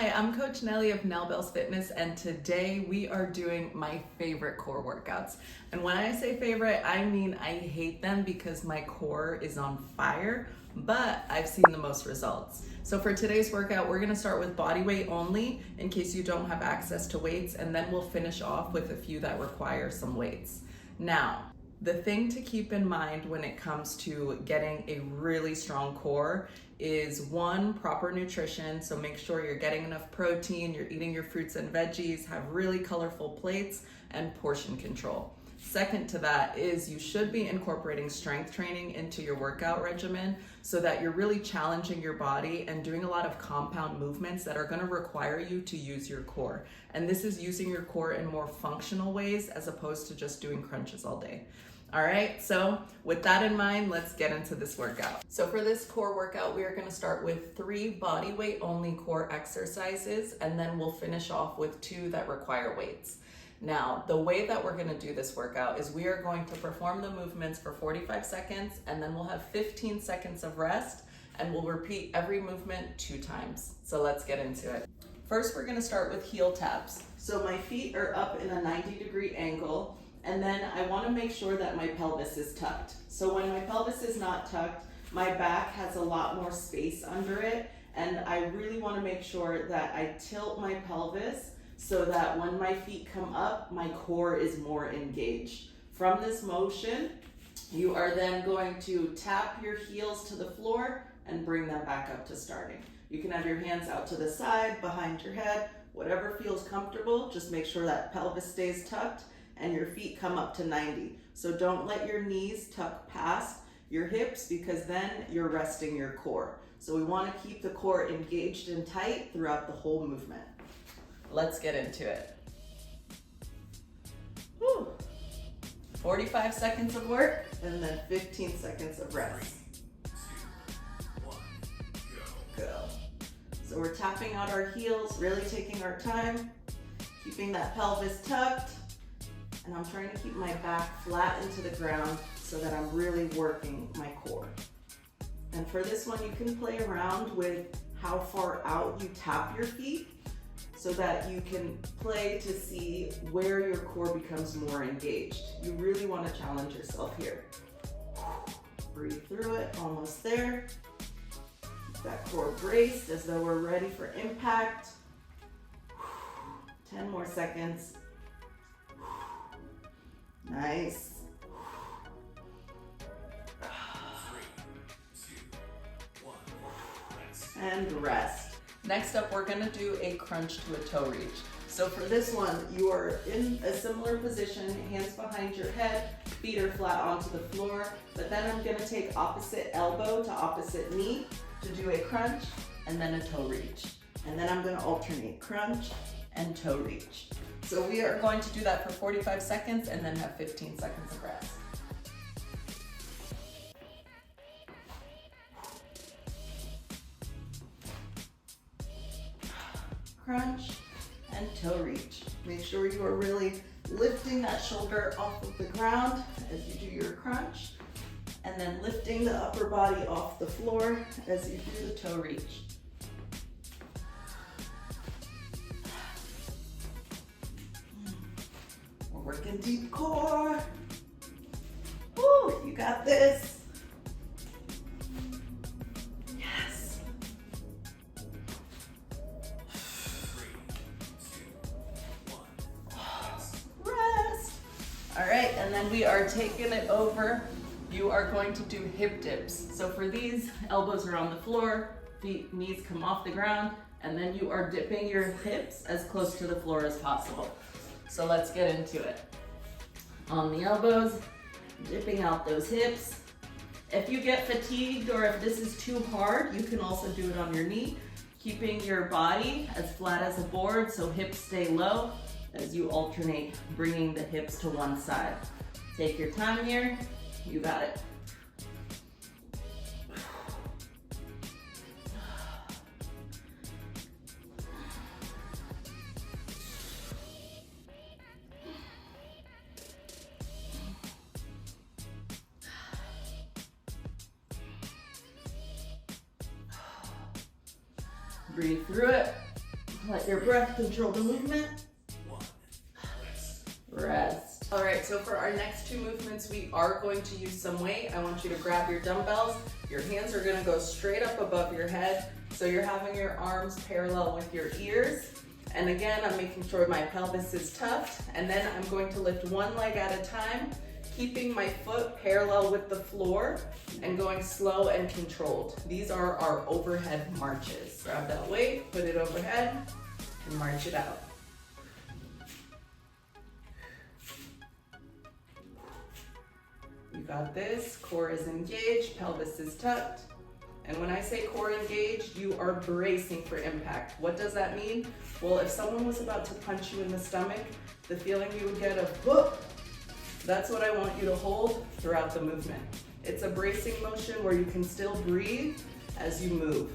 Hi, I'm Coach Nelly of Dumbbells Fitness, and today we are doing my favorite core workouts. And when I say favorite, I mean I hate them because my core is on fire, but I've seen the most results. So for today's workout, we're gonna start with body weight only in case you don't have access to weights, and then we'll finish off with a few that require some weights. Now, the thing to keep in mind when it comes to getting a really strong core is one, proper nutrition. So make sure you're getting enough protein, you're eating your fruits and veggies, have really colorful plates, and portion control. Second to that is you should be incorporating strength training into your workout regimen so that you're really challenging your body and doing a lot of compound movements that are going to require you to use your core. And this is using your core in more functional ways as opposed to just doing crunches all day. All right, so with that in mind, let's get into this workout. So for this core workout, we are gonna start with 3 body weight only core exercises, and then we'll finish off with 2 that require weights. Now, the way that we're gonna do this workout is we are going to perform the movements for 45 seconds, and then we'll have 15 seconds of rest, and we'll repeat every movement 2 times. So let's get into it. First, we're gonna start with heel taps. So my feet are up in a 90-degree angle, and then I want to make sure that my pelvis is tucked. So when my pelvis is not tucked, my back has a lot more space under it, and I really want to make sure that I tilt my pelvis so that when my feet come up, my core is more engaged. From this motion, you are then going to tap your heels to the floor and bring them back up to starting. You can have your hands out to the side, behind your head, whatever feels comfortable. Just make sure that pelvis stays tucked and your feet come up to 90. So don't let your knees tuck past your hips because then you're resting your core. So we want to keep the core engaged and tight throughout the whole movement. Let's get into it. Whew. 45 seconds of work and then 15 seconds of rest. 3, 2, 1, go. So we're tapping out our heels, really taking our time, keeping that pelvis tucked. And I'm trying to keep my back flat into the ground so that I'm really working my core. And for this one, you can play around with how far out you tap your feet so that you can play to see where your core becomes more engaged. You really want to challenge yourself here. Breathe through it, almost there. Keep that core braced as though we're ready for impact. 10 more seconds. Nice. 3, 2, 1, and rest. Next up, we're gonna do a crunch to a toe reach. So for this one, you are in a similar position, hands behind your head, feet are flat onto the floor, but then I'm gonna take opposite elbow to opposite knee to do a crunch and then a toe reach. And then I'm gonna alternate crunch and toe reach. So we are going to do that for 45 seconds and then have 15 seconds of rest. Crunch and toe reach. Make sure you are really lifting that shoulder off of the ground as you do your crunch, and then lifting the upper body off the floor as you do the toe reach. Working deep core. Woo, you got this. Yes. 3, 2, 1. Rest. All right, and then we are taking it over. You are going to do hip dips. So for these, elbows are on the floor, feet, knees come off the ground, and then you are dipping your hips as close to the floor as possible. So let's get into it. On the elbows, dipping out those hips. If you get fatigued or if this is too hard, you can also do it on your knee, keeping your body as flat as a board so hips stay low as you alternate bringing the hips to one side. Take your time here, you got it. Breathe through it. Let your breath control the movement. Rest. All right, so for our next two movements, we are going to use some weight. I want you to grab your dumbbells. Your hands are gonna go straight up above your head. So you're having your arms parallel with your ears. And again, I'm making sure my pelvis is tucked. And then I'm going to lift one leg at a time, keeping my foot parallel with the floor and going slow and controlled. These are our overhead marches. Grab that weight, put it overhead, and march it out. You got this. Core is engaged, pelvis is tucked. And when I say core engaged, you are bracing for impact. What does that mean? Well, if someone was about to punch you in the stomach, the feeling you would get of whoop, that's what I want you to hold throughout the movement. It's a bracing motion where you can still breathe as you move.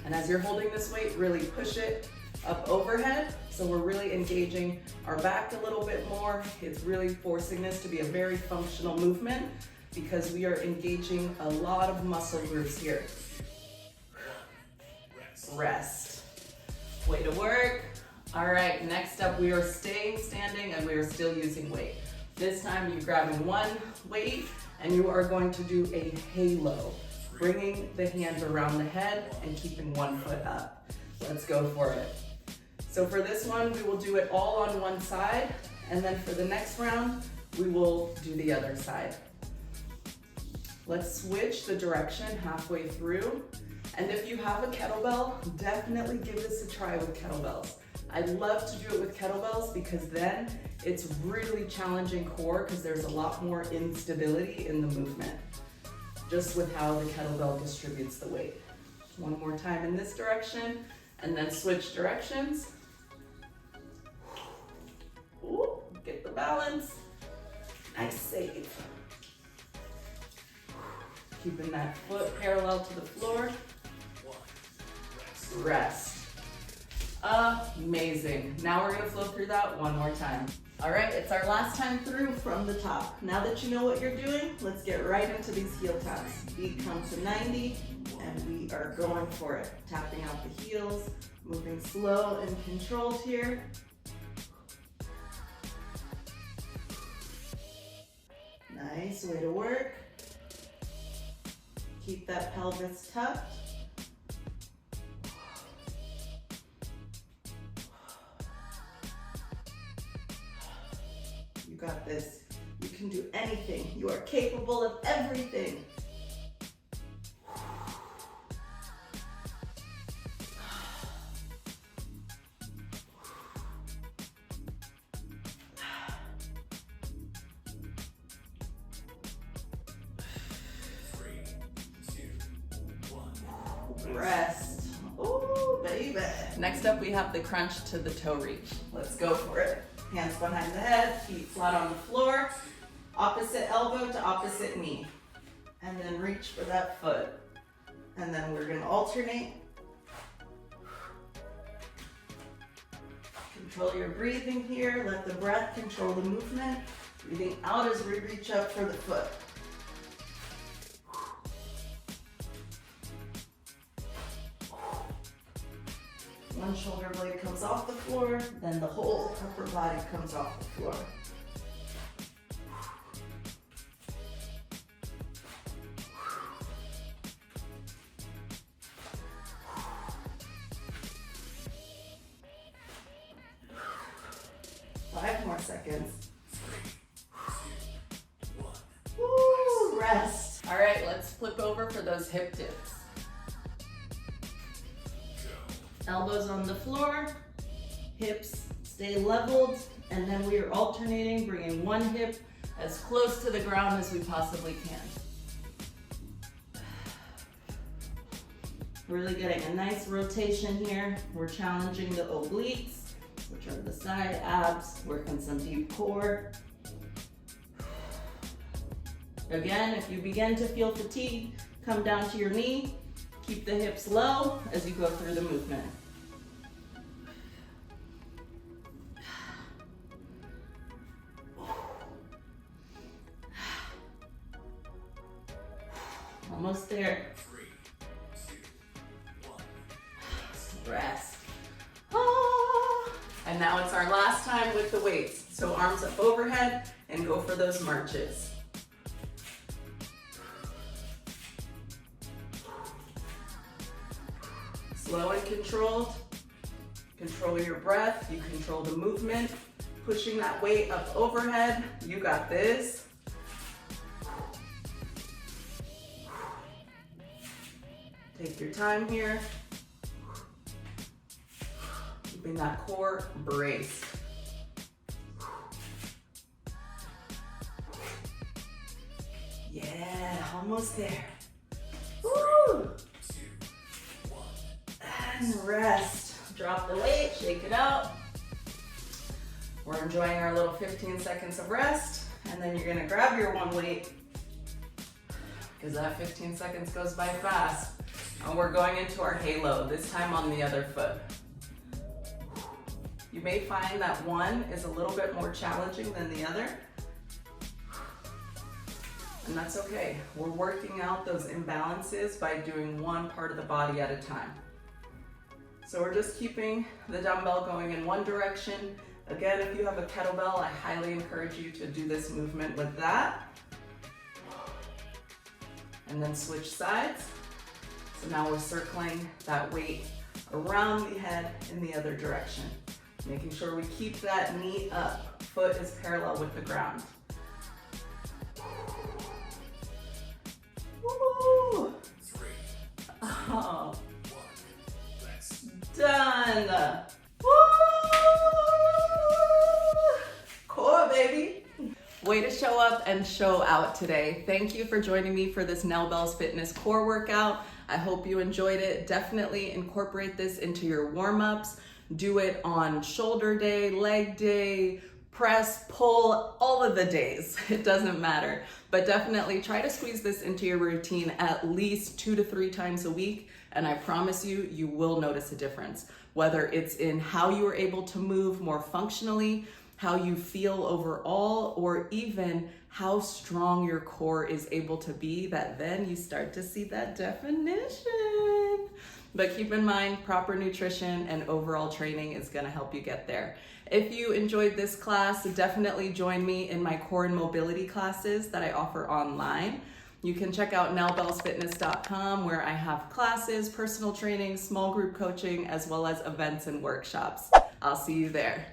And as you're holding this weight, really push it up overhead. So we're really engaging our back a little bit more. It's really forcing this to be a very functional movement because we are engaging a lot of muscle groups here. Rest. Way to work. All right, next up, we are staying standing and we are still using weight. This time you're grabbing one weight and you are going to do a halo, bringing the hand around the head and keeping one foot up. Let's go for it. So for this one, we will do it all on one side, and then for the next round, we will do the other side. Let's switch the direction halfway through. And if you have a kettlebell, definitely give this a try with kettlebells. I love to do it with kettlebells because then it's really challenging core because there's a lot more instability in the movement, just with how the kettlebell distributes the weight. One more time in this direction, and then switch directions. Ooh, get the balance. Nice save. Keeping that foot parallel to the floor. Rest. Amazing. Now we're gonna flow through that one more time. All right, it's our last time through from the top. Now that you know what you're doing, let's get right into these heel taps. Feet come to 90, and we are going for it. Tapping out the heels, moving slow and controlled here. Nice, way to work. Keep that pelvis tucked. You got this. You can do anything. You are capable of everything. Rest. Ooh, baby. Next up, we have the crunch to the toe reach. Let's go for it. Hands behind the head, feet flat on the floor, opposite elbow to opposite knee. And then reach for that foot. And then we're gonna alternate. Control your breathing here. Let the breath control the movement. Breathing out as we reach up for the foot. One shoulder blade comes off the floor, then the whole upper body comes off the floor. Five more seconds. Woo, rest. All right, let's flip over for those hip dips. Elbows on the floor, hips stay leveled, and then we are alternating, bringing one hip as close to the ground as we possibly can. Really getting a nice rotation here. We're challenging the obliques, which are the side abs, working some deep core. Again, if you begin to feel fatigue, come down to your knee. Keep the hips low as you go through the movement. Almost there. Rest. And now it's our last time with the weights. So arms up overhead and go for those marches. Slow and controlled. Control your breath, you control the movement. Pushing that weight up overhead, you got this. Take your time here. Keeping that core braced. Yeah, almost there. Woo! And rest. Drop the weight, shake it out. We're enjoying our little 15 seconds of rest, and then you're gonna grab your one weight, because that 15 seconds goes by fast. And we're going into our halo, this time on the other foot. You may find that one is a little bit more challenging than the other, and that's okay. We're working out those imbalances by doing one part of the body at a time. So we're just keeping the dumbbell going in one direction. Again, if you have a kettlebell, I highly encourage you to do this movement with that. And then switch sides. So now we're circling that weight around the head in the other direction. Making sure we keep that knee up. Foot is parallel with the ground. Woo! Oh. Done. Woo! Core, baby. Way to show up and show out today. Thank you for joining me for this Dumbbells Fitness core workout. I hope you enjoyed it. Definitely incorporate this into your warm-ups. Do it on shoulder day, leg day, press, pull, all of the days. It doesn't matter. But definitely try to squeeze this into your routine at least 2 to 3 times a week. And I promise you, you will notice a difference. Whether it's in how you are able to move more functionally, how you feel overall, or even how strong your core is able to be, that then you start to see that definition. But keep in mind, proper nutrition and overall training is gonna help you get there. If you enjoyed this class, definitely join me in my core and mobility classes that I offer online. You can check out nellbellsfitness.com, where I have classes, personal training, small group coaching, as well as events and workshops. I'll see you there.